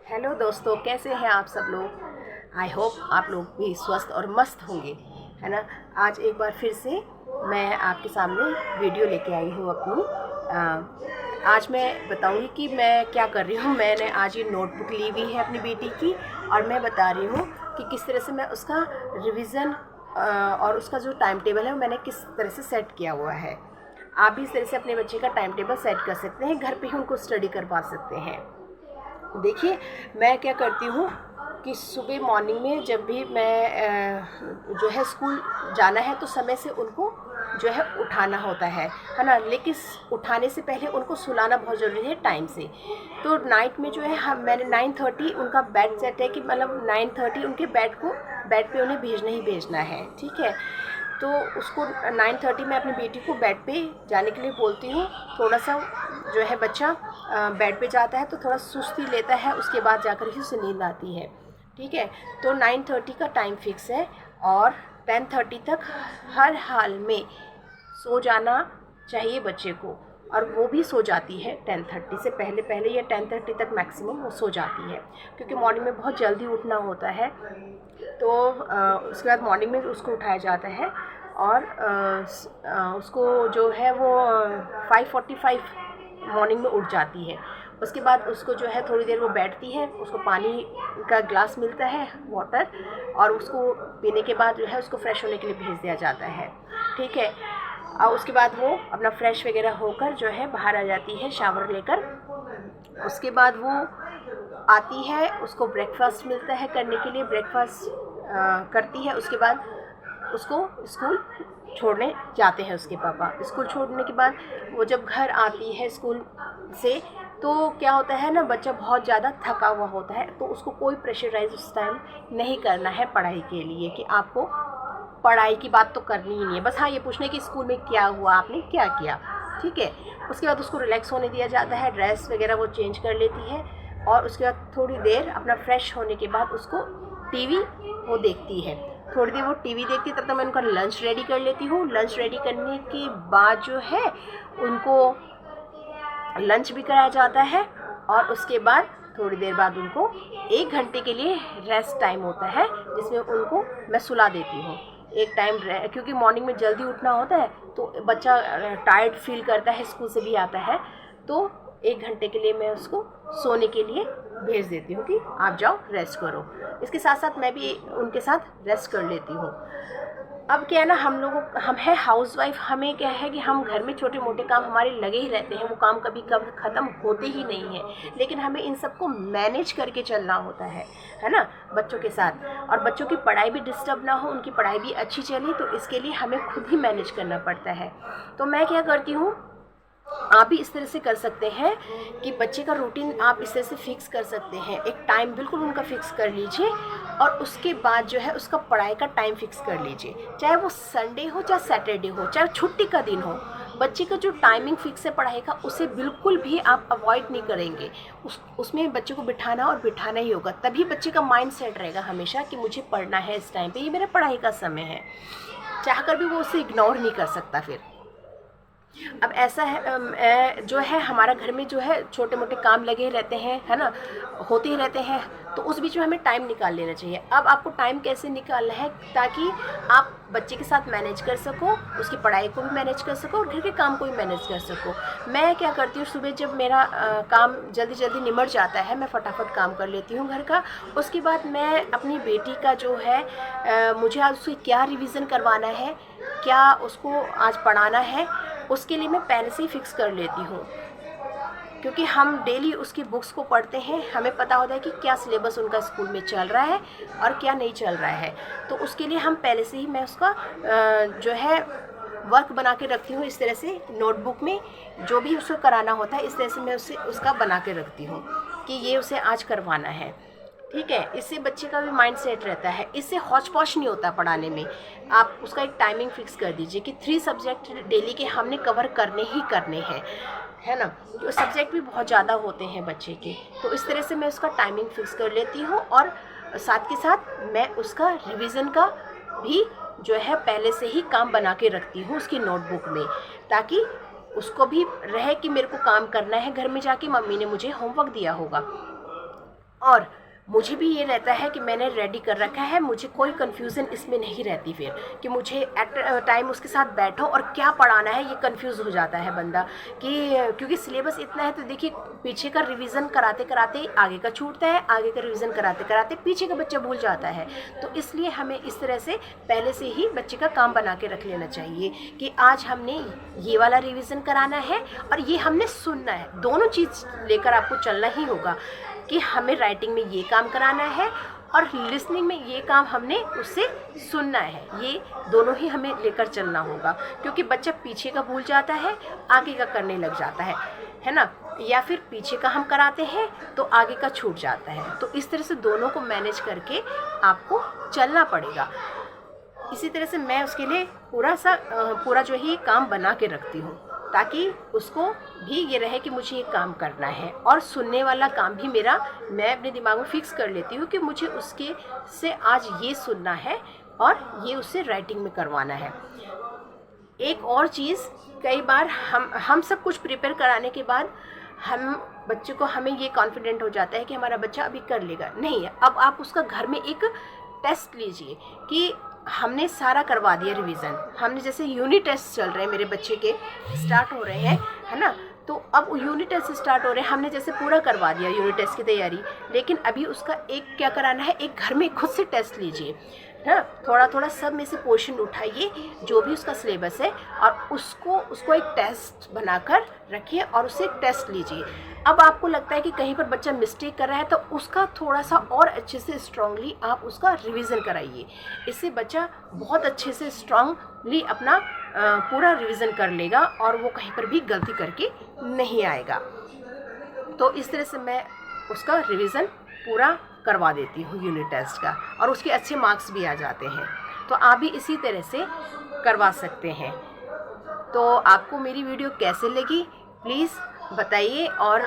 Hello दोस्तों, कैसे हैं आप सब लोग। आई होप आप लोग भी स्वस्थ और मस्त होंगे, है ना। आज एक बार फिर से मैं आपके सामने वीडियो लेके आई हूँ अपनी। आज मैं बताऊँगी कि मैं क्या कर रही हूँ। मैंने आज ये नोटबुक ली हुई है अपनी बेटी की, और मैं बता रही हूँ कि किस तरह से मैं उसका रिवीज़न और उसका जो टाइम टेबल है वो मैंने किस तरह से सेट किया हुआ है। आप भी इस तरह से अपने बच्चे का टाइम टेबल सेट कर सकते हैं, घर पे ही उनको स्टडी करवा सकते हैं। देखिए, मैं क्या करती हूँ कि सुबह मॉर्निंग में जब भी मैं जो है स्कूल जाना है तो समय से उनको जो है उठाना होता है ना। लेकिन उठाने से पहले उनको सुलाना बहुत ज़रूरी है टाइम से। तो नाइट में जो है हम मैंने 9:30 उनका बेड सेट है कि मतलब 9:30 उनके बेड पे उन्हें भेजना ही भेजना है, ठीक है। तो उसको 9:30 मैं अपनी बेटी को बेड पे जाने के लिए बोलती हूँ। थोड़ा सा जो है बच्चा बेड पे जाता है तो थोड़ा सुस्ती लेता है, उसके बाद जाकर ही उसे नींद आती है, ठीक है। तो 9:30 का टाइम फिक्स है, और 10:30 तक हर हाल में सो जाना चाहिए बच्चे को। और वो भी सो जाती है 10:30 से पहले पहले, या 10:30 तक मैक्सिमम वो सो जाती है, क्योंकि मॉर्निंग में बहुत जल्दी उठना होता है। तो उसके बाद मॉर्निंग में उसको उठाया जाता है, और उसको जो है वो 5:45 मॉर्निंग में उठ जाती है। उसके बाद उसको जो है थोड़ी देर वो बैठती है, उसको पानी का ग्लास मिलता है, वाटर, और उसको पीने के बाद जो है उसको फ्रेश होने के लिए भेज दिया जाता है, ठीक है। और उसके बाद वो अपना फ्रेश वगैरह होकर जो है बाहर आ जाती है शावर लेकर। उसके बाद वो आती है, उसको ब्रेकफास्ट मिलता है करने के लिए, ब्रेकफास्ट करती है। उसके बाद उसको स्कूल छोड़ने जाते हैं उसके पापा। स्कूल छोड़ने के बाद वो जब घर आती है स्कूल से, तो क्या होता है ना, बच्चा बहुत ज़्यादा थका हुआ होता है, तो उसको कोई प्रेशराइज उस टाइम नहीं करना है पढ़ाई के लिए, कि आपको पढ़ाई की बात तो करनी ही नहीं है। बस हाँ, ये पूछने कि स्कूल में क्या हुआ, आपने क्या किया, ठीक है। उसके बाद उसको रिलैक्स होने दिया जाता है, ड्रेस वगैरह वो चेंज कर लेती है, और उसके बाद थोड़ी देर अपना फ्रेश होने के बाद उसको टीवी वो देखती है। थोड़ी देर वो टीवी देखती है, तब तक मैं उनका लंच रेडी कर लेती हूँ। लंच रेडी करने के बाद जो है उनको लंच भी कराया जाता है, और उसके बाद थोड़ी देर बाद उनको 1 घंटे के लिए रेस्ट टाइम होता है, जिसमें उनको मैं सुला देती हूँ। एक टाइम, क्योंकि मॉर्निंग में जल्दी उठना होता है तो बच्चा टायर्ड फील करता है, स्कूल से भी आता है, तो 1 घंटे के लिए मैं उसको सोने के लिए भेज देती हूँ कि आप जाओ रेस्ट करो। इसके साथ साथ मैं भी उनके साथ रेस्ट कर लेती हूँ। अब क्या है ना, हम है हाउसवाइफ, हमें क्या है कि हम घर में छोटे मोटे काम हमारे लगे ही रहते हैं, वो काम कभी कभी ख़त्म होते ही नहीं हैं। लेकिन हमें इन सबको मैनेज करके चलना होता है ना, बच्चों के साथ। और बच्चों की पढ़ाई भी डिस्टर्ब ना हो, उनकी पढ़ाई भी अच्छी चले, तो इसके लिए हमें खुद ही मैनेज करना पड़ता है। तो मैं क्या करती हूँ, आप भी इस तरह से कर सकते हैं कि बच्चे का रूटीन आप इस तरह से फिक्स कर सकते हैं। एक टाइम बिल्कुल उनका फिक्स कर लीजिए, और उसके बाद जो है उसका पढ़ाई का टाइम फिक्स कर लीजिए। चाहे वो संडे हो, चाहे सैटरडे हो, चाहे छुट्टी का दिन हो, बच्चे का जो टाइमिंग फिक्स है पढ़ाई का, उसे बिल्कुल भी आप अवॉइड नहीं करेंगे। उसमें बच्चे को बिठाना और बिठाना ही होगा, तभी बच्चे का माइंड सेट रहेगा हमेशा कि मुझे पढ़ना है इस टाइम पे, ये मेरा पढ़ाई का समय है। चाहकर भी वो उसे इग्नोर नहीं कर सकता फिर। अब ऐसा है जो है हमारा घर में जो है छोटे मोटे काम लगे रहते हैं, है ना, होते ही रहते हैं, तो उस बीच में हमें टाइम निकाल लेना चाहिए। अब आपको टाइम कैसे निकालना है ताकि आप बच्चे के साथ मैनेज कर सको, उसकी पढ़ाई को भी मैनेज कर सको, और घर के काम को भी मैनेज कर सको। मैं क्या करती हूँ, सुबह जब मेरा काम जल्दी जल्दी निमट जाता है, मैं फटाफट काम कर लेती हूँ घर का। उसके बाद मैं अपनी बेटी का जो है मुझे आज उसकी क्या रिवीज़न करवाना है, क्या उसको आज पढ़ाना है, उसके लिए मैं पहले से ही फिक्स कर लेती हूँ। क्योंकि हम डेली उसकी बुक्स को पढ़ते हैं, हमें पता होता है कि क्या सिलेबस उनका स्कूल में चल रहा है और क्या नहीं चल रहा है। तो उसके लिए हम पहले से ही मैं उसका जो है वर्क बना के रखती हूँ। इस तरह से नोटबुक में जो भी उसको कराना होता है, इस तरह से मैं उसका बना के रखती हूँ कि ये उसे आज करवाना है, ठीक है। इससे बच्चे का भी माइंड सेट रहता है, इससे हौच पौच नहीं होता पढ़ाने में। आप उसका एक टाइमिंग फिक्स कर दीजिए कि 3 सब्जेक्ट डेली के हमने कवर करने ही करने हैं, है ना। जो सब्जेक्ट भी बहुत ज़्यादा होते हैं बच्चे के, तो इस तरह से मैं उसका टाइमिंग फिक्स कर लेती हूँ। और साथ के साथ मैं उसका रिवीज़न का भी जो है पहले से ही काम बना के रखती हूँ उसकी नोटबुक में, ताकि उसको भी रहे कि मेरे को काम करना है घर में जाके, मम्मी ने मुझे होमवर्क दिया होगा। और मुझे भी ये रहता है कि मैंने रेडी कर रखा है, मुझे कोई कन्फ्यूज़न इसमें नहीं रहती फिर कि मुझे एट टाइम उसके साथ बैठो और क्या पढ़ाना है, ये कंफ्यूज हो जाता है बंदा कि क्योंकि सिलेबस इतना है। तो देखिए पीछे का रिवीजन कराते कराते आगे का छूटता है, आगे का रिवीजन कराते कराते पीछे का बच्चा भूल जाता है। तो इसलिए हमें इस तरह से पहले से ही बच्चे का काम बना के रख लेना चाहिए कि आज हमने ये वाला रिवीजन कराना है और ये हमने सुनना है। दोनों चीज़ लेकर आपको चलना ही होगा कि हमें राइटिंग में ये काम कराना है और लिसनिंग में ये काम हमने उससे सुनना है। ये दोनों ही हमें लेकर चलना होगा, क्योंकि बच्चा पीछे का भूल जाता है, आगे का करने लग जाता है ना, या फिर पीछे का हम कराते हैं तो आगे का छूट जाता है। तो इस तरह से दोनों को मैनेज करके आपको चलना पड़ेगा। इसी तरह से मैं उसके लिए पूरा जो है काम बना के रखती हूँ, ताकि उसको भी ये रहे कि मुझे ये काम करना है। और सुनने वाला काम भी मैं अपने दिमाग में फिक्स कर लेती हूँ कि मुझे उसके से आज ये सुनना है और ये उससे राइटिंग में करवाना है। एक और चीज़, कई बार हम सब कुछ प्रिपेयर कराने के बाद बच्चे को हमें ये कॉन्फिडेंट हो जाता है कि हमारा बच्चा अभी कर लेगा। नहीं, अब आप उसका घर में एक टेस्ट लीजिए कि हमने सारा करवा दिया रिवीजन। हमने जैसे यूनिट टेस्ट चल रहे हैं, मेरे बच्चे के स्टार्ट हो रहे हैं, है ना, तो अब यूनिट टेस्ट स्टार्ट हो रहे हैं, हमने जैसे पूरा करवा दिया यूनिट टेस्ट की तैयारी। लेकिन अभी उसका एक क्या कराना है, एक घर में खुद से टेस्ट लीजिए, हाँ, थोड़ा थोड़ा सब में से पोर्शन उठाइए जो भी उसका सिलेबस है और उसको एक टेस्ट बनाकर रखिए और उससे एक टेस्ट लीजिए। अब आपको लगता है कि कहीं पर बच्चा मिस्टेक कर रहा है तो उसका थोड़ा सा और अच्छे से स्ट्रांगली आप उसका रिवीजन कराइए। इससे बच्चा बहुत अच्छे से स्ट्रांगली अपना पूरा रिवीजन कर लेगा और वो कहीं पर भी गलती करके नहीं आएगा। तो इस तरह से मैं उसका रिवीजन पूरा करवा देती हूँ यूनिट टेस्ट का, और उसके अच्छे मार्क्स भी आ जाते हैं। तो आप भी इसी तरह से करवा सकते हैं। तो आपको मेरी वीडियो कैसे लगी प्लीज़ बताइए, और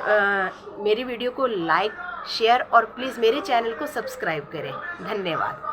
मेरी वीडियो को लाइक, शेयर और प्लीज़ मेरे चैनल को सब्सक्राइब करें। धन्यवाद।